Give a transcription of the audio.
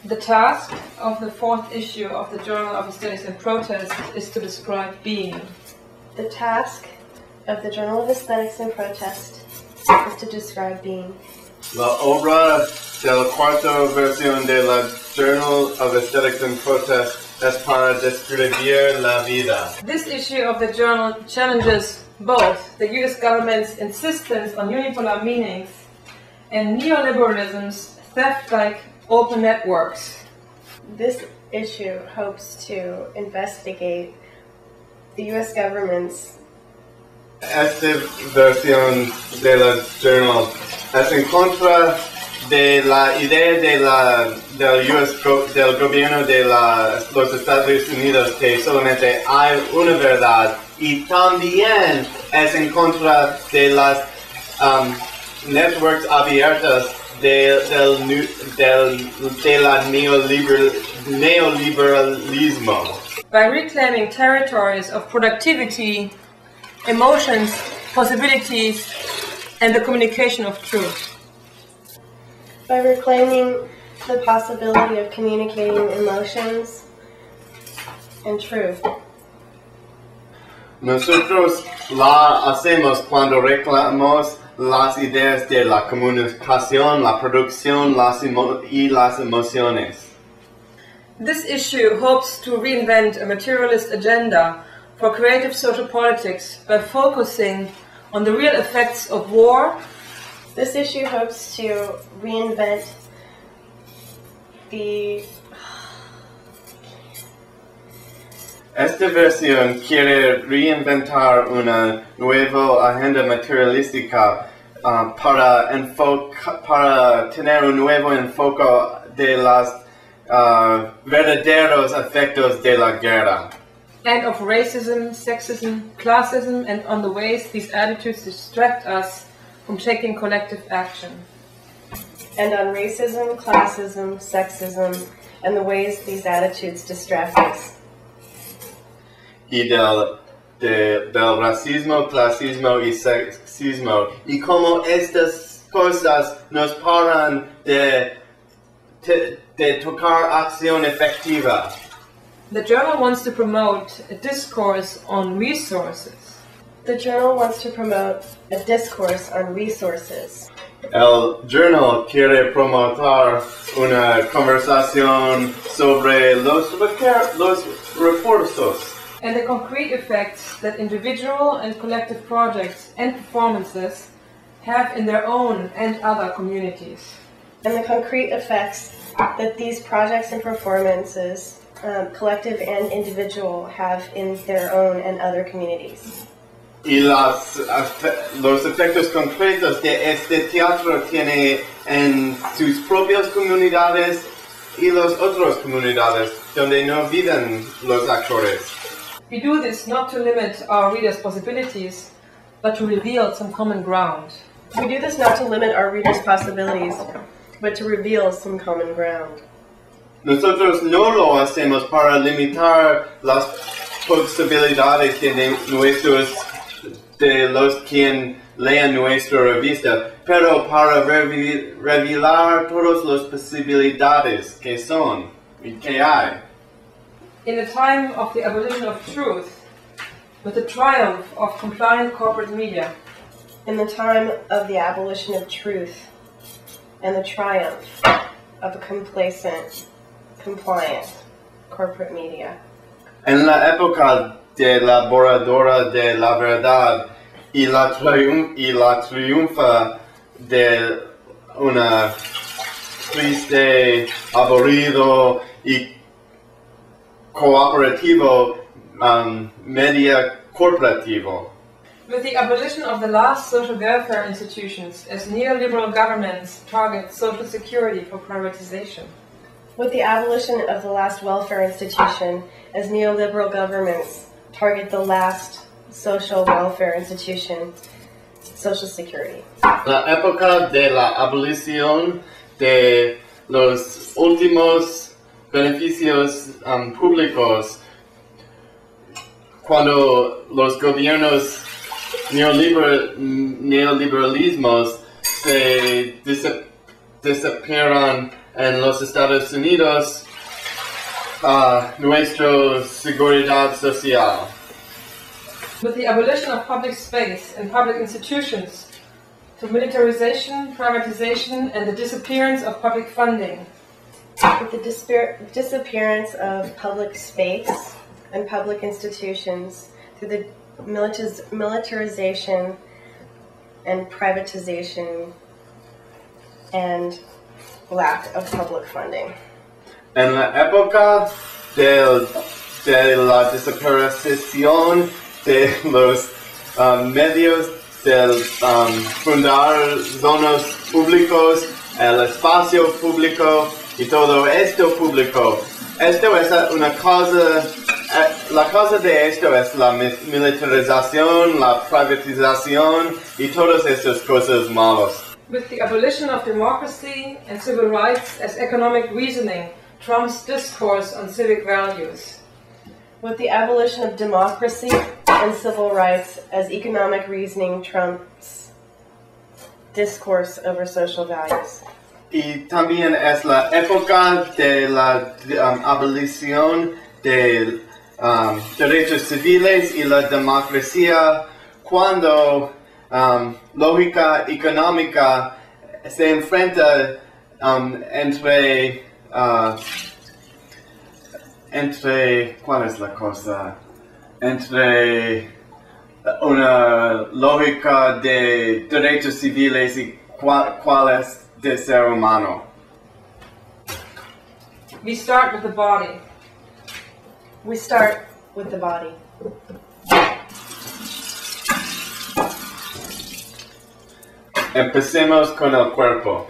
The task of the fourth issue of the Journal of Aesthetics and Protest is to describe being. The task of the Journal of Aesthetics and Protest is to describe being. La obra del cuarto versión de la Journal of Aesthetics and Protest es para describir la vida. This issue of the journal challenges both the US government's insistence on unipolar meanings and neoliberalism's theft-like open networks. This issue hopes to investigate the US government's. Esta versión de la Journal es en contra de la idea del gobierno de los Estados Unidos que solamente hay una verdad, y también es en contra de las networks abiertas del neoliberalismo. By reclaiming territories of productivity, emotions, possibilities, and the communication of truth. By reclaiming the possibility of communicating emotions and truth. Nosotros la hacemos cuando reclamamos las ideas de la comunicación, la producción y las emociones. This issue hopes to reinvent a materialist agenda for creative social politics by focusing on the real effects of war. This issue hopes to reinvent the... Esta versión quiere reinventar una nueva agenda materialística para tener un nuevo enfoque de los verdaderos efectos de la guerra. And of racism, sexism, classism, and on the ways these attitudes distract us from taking collective action. And on racism, classism, sexism, and the ways these attitudes distract us. Y del racismo, clasismo y sexismo, y cómo estas cosas nos paran de tocar acción efectiva. The journal wants to promote a discourse on resources. The journal wants to promote a discourse on resources. El journal quiere promover una conversación sobre los recursos and the concrete effects that individual and collective projects and performances have in their own and other communities. And the concrete effects that these projects and performances, collective and individual, have in their own and other communities. Y los efectos concretos de este teatro tiene en sus propias comunidades y las otras comunidades donde no viven los actores. We do this not to limit our readers' possibilities, but to reveal some common ground. We do this not to limit our readers' possibilities, but to reveal some common ground. Nosotros no lo hacemos para limitar las posibilidades de los quien lean nuestra revista, pero para revelar todas las posibilidades que son y que hay. In the time of the abolition of truth, with the triumph of compliant corporate media. In the time of the abolition of truth and the triumph of a complacent, compliant corporate media. En la época de la borradora de la verdad y la triunfa de una triste, aburrido y cooperativo media corporativo. With the abolition of the last social welfare institutions as neoliberal governments target social security for privatization. With the abolition of the last welfare institution as neoliberal governments target the last social welfare institution, Social Security. La época de la abolición de los últimos beneficios públicos, cuando los gobiernos neoliberalismos se disappearon en los Estados Unidos nuestra seguridad social. With the abolition of public space and public institutions, to militarization, privatization, and the disappearance of public funding. With the disappearance of public space and public institutions, through the militarization and privatization and lack of public funding. En la época de la desaparición de los medios del fundar zonas públicos, el espacio público y todo esto público. Esto es una cosa, la causa de esto es la militarización, la privatización y todas estas cosas malas. With the abolition of democracy and civil rights as economic reasoning trumps discourse on civic values. With the abolition of democracy and civil rights as economic reasoning trumps discourse over social values. Y también es la época de la abolición de derechos civiles y la democracia, cuando lógica económica se enfrenta entre ¿cuál es la cosa? Entre una lógica de derechos civiles y cuál es de ser humano. We start with the body. We start with the body. Empecemos con el cuerpo.